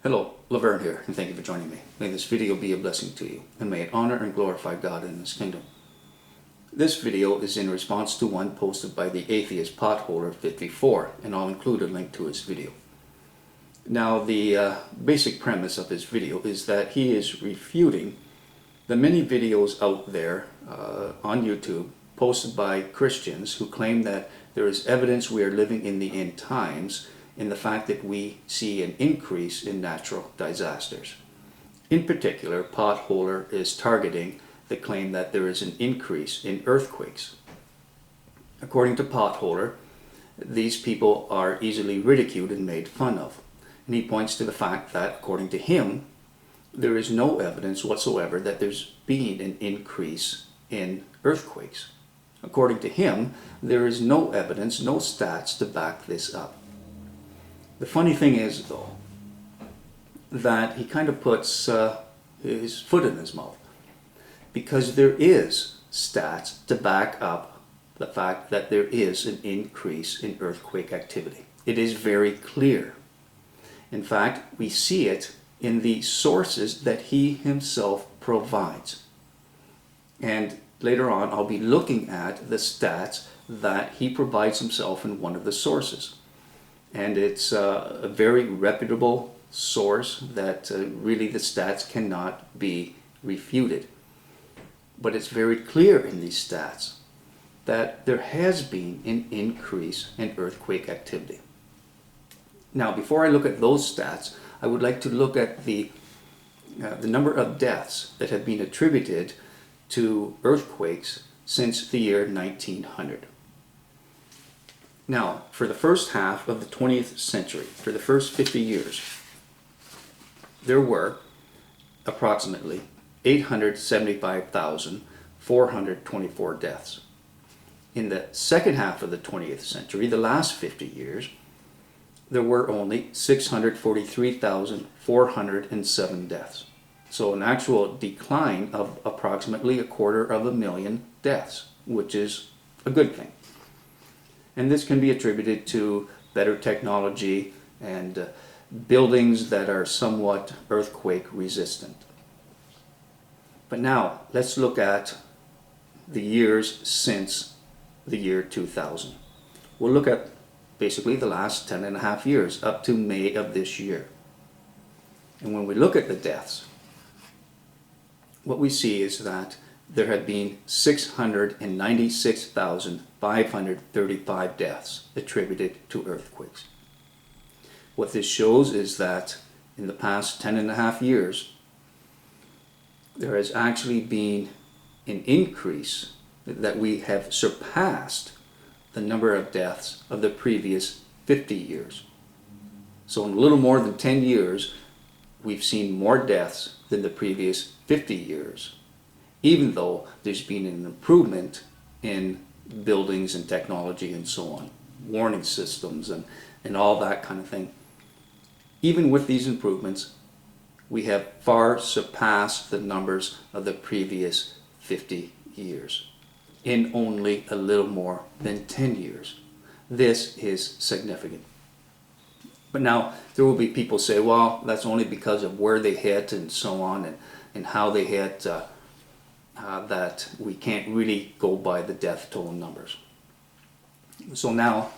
Hello, Laverne here, and thank you for joining me. May this video be a blessing to you, and may it honor and glorify God in His kingdom. This video is in response to one posted by the atheist Potholer54, and I'll include a link to his video. Now, the basic premise of his video is that he is refuting the many videos out there on YouTube posted by Christians who claim that there is evidence we are living in the end times in the fact that we see an increase in natural disasters. In particular, Potholer is targeting the claim that there is an increase in earthquakes. According to Potholer, these people are easily ridiculed and made fun of. And he points to the fact that, according to him, there is no evidence whatsoever that there's been an increase in earthquakes. According to him, there is no evidence, no stats to back this up. The funny thing is, though, that he kind of puts his foot in his mouth, because there is stats to back up the fact that there is an increase in earthquake activity. It is very clear. In fact, we see it in the sources that he himself provides. And later on, I'll be looking at the stats that he provides himself in one of the sources. And it's a very reputable source that really the stats cannot be refuted. But it's very clear in these stats that there has been an increase in earthquake activity. Now, before I look at those stats, I would like to look at the number of deaths that have been attributed to earthquakes since the year 1900. Now, for the first half of the 20th century, for the first 50 years, there were approximately 875,424 deaths. In the second half of the 20th century, the last 50 years, there were only 643,407 deaths. So an actual decline of approximately 250,000 deaths, which is a good thing. And this can be attributed to better technology and buildings that are somewhat earthquake resistant. But now, let's look at the years since the year 2000. We'll look at basically the last 10 and a half years up to May of this year. And when we look at the deaths, what we see is that there had been 696,535 deaths attributed to earthquakes. What this shows is that in the past 10 and a half years, there has actually been an increase, that we have surpassed the number of deaths of the previous 50 years. So in a little more than 10 years, we've seen more deaths than the previous 50 years. Even though there's been an improvement in buildings and technology and so on, warning systems and all that kind of thing. Even with these improvements, we have far surpassed the numbers of the previous 50 years in only a little more than 10 years. This is significant. But now there will be people say, well, that's only because of where they hit and so on, and how they hit, that we can't really go by the death toll numbers. So now,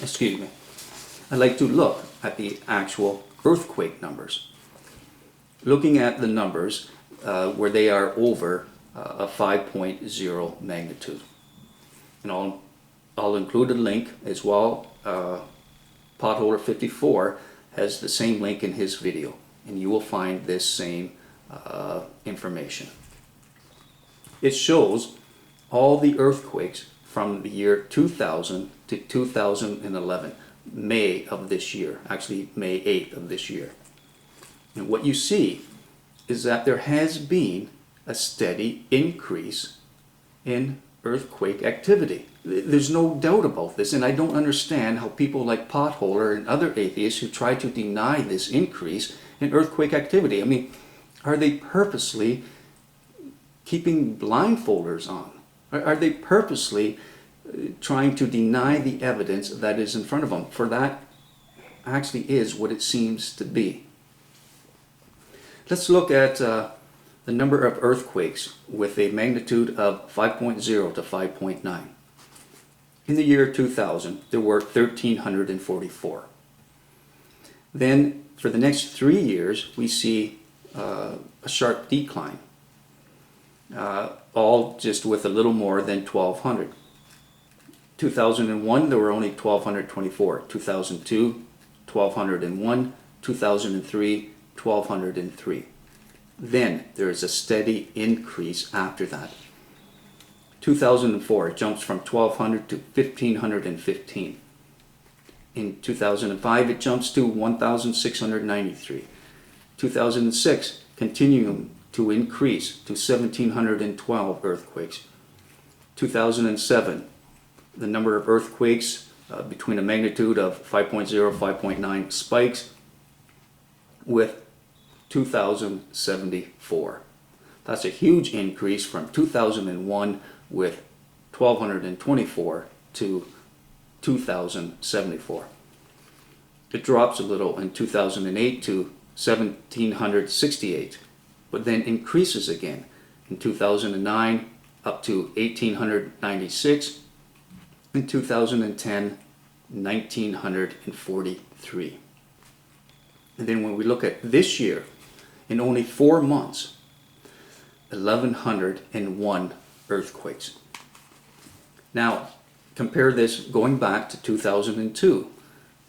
excuse me, I'd like to look at the actual earthquake numbers. Looking at the numbers where they are over a 5.0 magnitude. And I'll include a link as well. Potholer54 has the same link in his video, and you will find this same information. It shows all the earthquakes from the year 2000 to 2011, May of this year, actually May 8th of this year. And what you see is that there has been a steady increase in earthquake activity. There's no doubt about this, and I don't understand how people like Potholer and other atheists who try to deny this increase in earthquake activity. I mean, are they purposely keeping blindfolders on? Are they purposely trying to deny the evidence that is in front of them? For that, actually is what it seems to be. Let's look at the number of earthquakes with a magnitude of 5.0 to 5.9. In the year 2000, there were 1,344. Then, for the next 3 years, we see a sharp decline, all just with a little more than 1,200. 2001, there were only 1,224. 2002, 1,201. 2003, 1,203. Then there is a steady increase after that. 2004, it jumps from 1,200 to 1,515. In 2005, it jumps to 1,693. 2006, continuing to increase to 1,712 earthquakes. 2007, the number of earthquakes between a magnitude of 5.0 and 5.9 spikes with 2,074. That's a huge increase from 2001 with 1,224 to 2,074. It drops a little in 2008 to 1,768, but then increases again in 2009 up to 1,896, in 2010 1,943. And then when we look at this year, in only 4 months, 1,101 earthquakes. Now, compare this going back to 2002.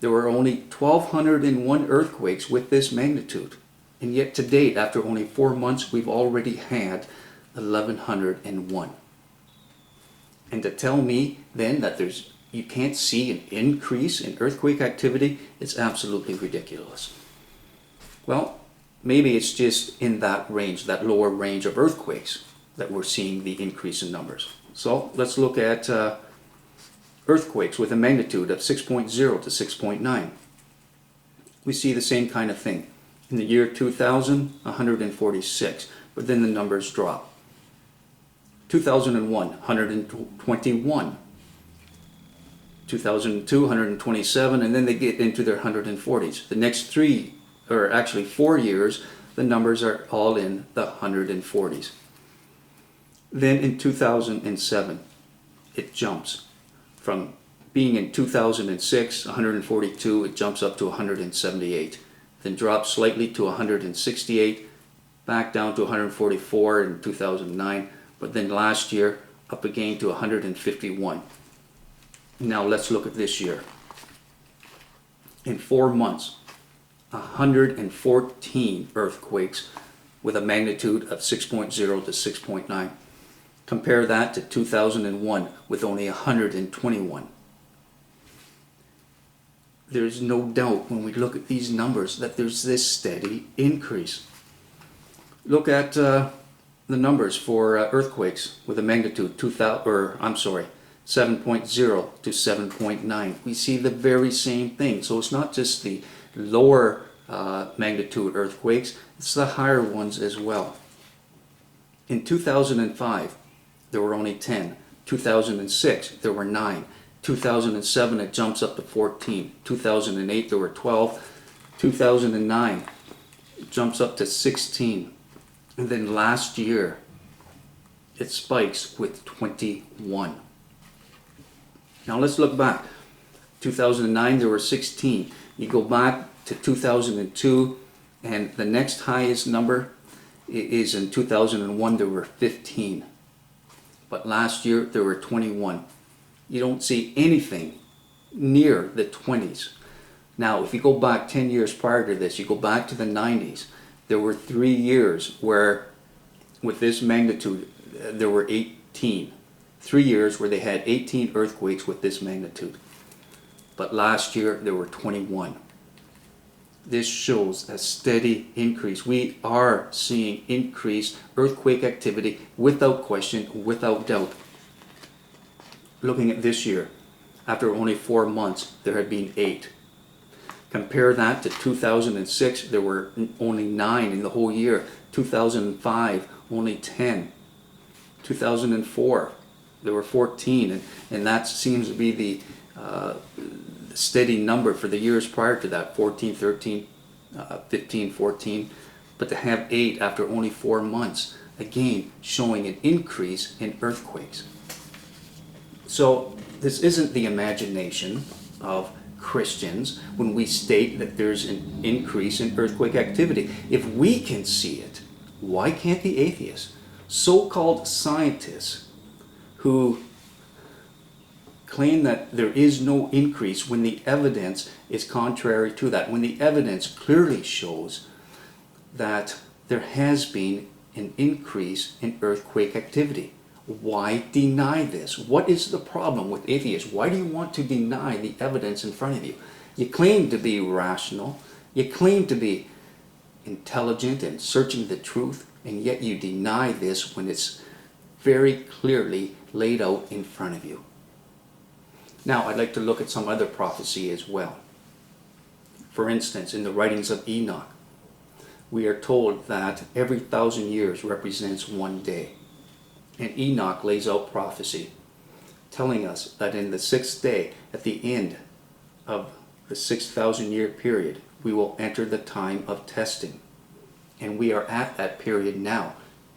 There were only 1,201 earthquakes with this magnitude. And yet to date, after only 4 months, we've already had 1,101. And to tell me then that you can't see an increase in earthquake activity, it's absolutely ridiculous. Well, maybe it's just in that range, that lower range of earthquakes, that we're seeing the increase in numbers. So let's look at earthquakes with a magnitude of 6.0 to 6.9. We see the same kind of thing. In the year 2000, 146, but then the numbers drop. 2001, 121. 2002, 127, and then they get into their 140s. The next 4 years, the numbers are all in the 140s. Then in 2007, it jumps from being in 2006, 142, it jumps up to 178, then drops slightly to 168, back down to 144 in 2009, but then last year up again to 151. Now let's look at this year. In 4 months, 114 earthquakes with a magnitude of 6.0 to 6.9. Compare that to 2001 with only 121. There's no doubt when we look at these numbers that there's this steady increase. Look at the numbers for earthquakes with a magnitude 7.0 to 7.9. We see the very same thing. So it's not just the lower magnitude earthquakes, it's the higher ones as well. In 2005, there were only 10. 2006, there were 9. 2007, it jumps up to 14. 2008, there were 12. 2009, it jumps up to 16. And then last year, it spikes with 21. Now let's look back. 2009, there were 16. You go back to 2002, and the next highest number is in 2001, there were 15. But last year, there were 21. You don't see anything near the 20s. Now, if you go back 10 years prior to this, you go back to the 90s, there were 3 years where, with this magnitude, there were 18. 3 years where they had 18 earthquakes with this magnitude. But last year, there were 21. This shows a steady increase. We are seeing increased earthquake activity without question, without doubt. Looking at this year, after only 4 months, there had been 8. Compare that to 2006, there were only 9 in the whole year. 2005, only 10. 2004, there were 14, and that seems to be steady number for the years prior to that, 14, 13, 15, 14, but to have 8 after only 4 months, again showing an increase in earthquakes. So this isn't the imagination of Christians when we state that there's an increase in earthquake activity. If we can see it, why can't the atheists, so-called scientists, who claim that there is no increase when the evidence is contrary to that, when the evidence clearly shows that there has been an increase in earthquake activity? Why deny this? What is the problem with atheists? Why do you want to deny the evidence in front of you? You claim to be rational, you claim to be intelligent and searching the truth, and yet you deny this when it's very clearly laid out in front of you. Now, I'd like to look at some other prophecy as well. For instance, in the writings of Enoch, we are told that every 1,000 years represents one day. And Enoch lays out prophecy, telling us that in the 6th day, at the end of the 6,000-year period, we will enter the time of testing. And we are at that period now,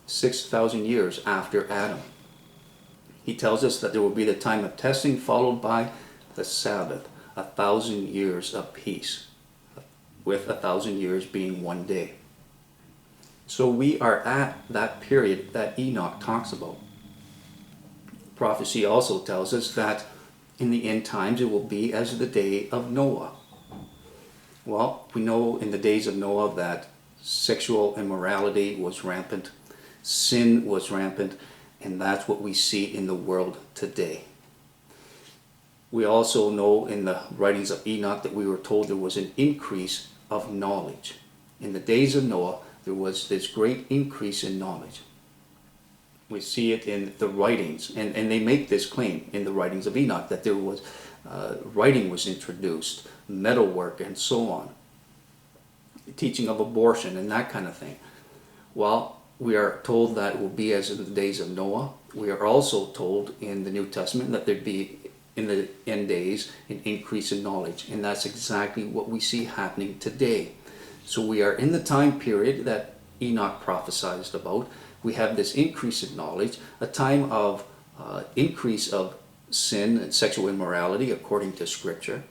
6,000 years after Adam. He tells us that there will be the time of testing, followed by the Sabbath, 1,000 years of peace, with 1,000 years being one day. So we are at that period that Enoch talks about. Prophecy also tells us that in the end times it will be as the day of Noah. Well, we know in the days of Noah that sexual immorality was rampant, sin was rampant, and that's what we see in the world today. We also know in the writings of Enoch that we were told there was an increase of knowledge. In the days of Noah, there was this great increase in knowledge. We see it in the writings, and they make this claim in the writings of Enoch, that there was writing was introduced, metalwork and so on, teaching of abortion and that kind of thing. Well, we are told that it will be as in the days of Noah. We are also told in the New Testament that there'd be in the end days an increase in knowledge, and that's exactly what we see happening today. So we are in the time period that Enoch prophesied about. We have this increase in knowledge, a time of increase of sin and sexual immorality according to Scripture.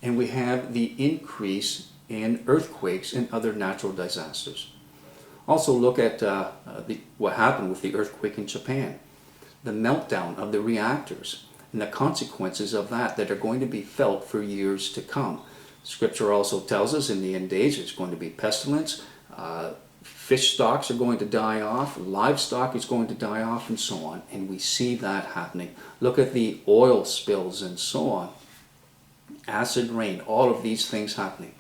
And we have the increase in earthquakes and other natural disasters. Also look at what happened with the earthquake in Japan, the meltdown of the reactors, and the consequences of that are going to be felt for years to come. Scripture also tells us in the end days there's going to be pestilence, fish stocks are going to die off, livestock is going to die off, and so on. And we see that happening. Look at the oil spills and so on. Acid rain, all of these things happening.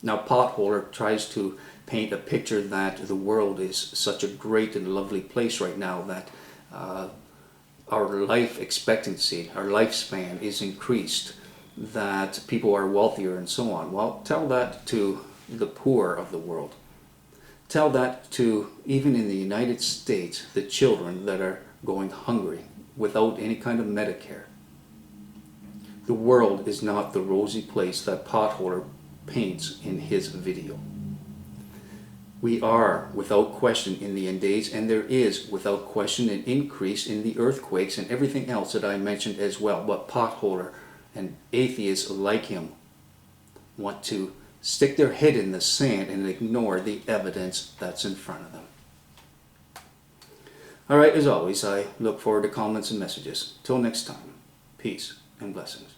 Now, Potholer tries to paint a picture that the world is such a great and lovely place right now, that our life expectancy, our lifespan is increased, that people are wealthier and so on. Well, tell that to the poor of the world. Tell that to, even in the United States, the children that are going hungry without any kind of Medicare. The world is not the rosy place that Potholer paints in his video. We are, without question, in the end days, and there is, without question, an increase in the earthquakes and everything else that I mentioned as well. But Potholer and atheists like him want to stick their head in the sand and ignore the evidence that's in front of them. Alright, as always, I look forward to comments and messages. Till next time, peace and blessings.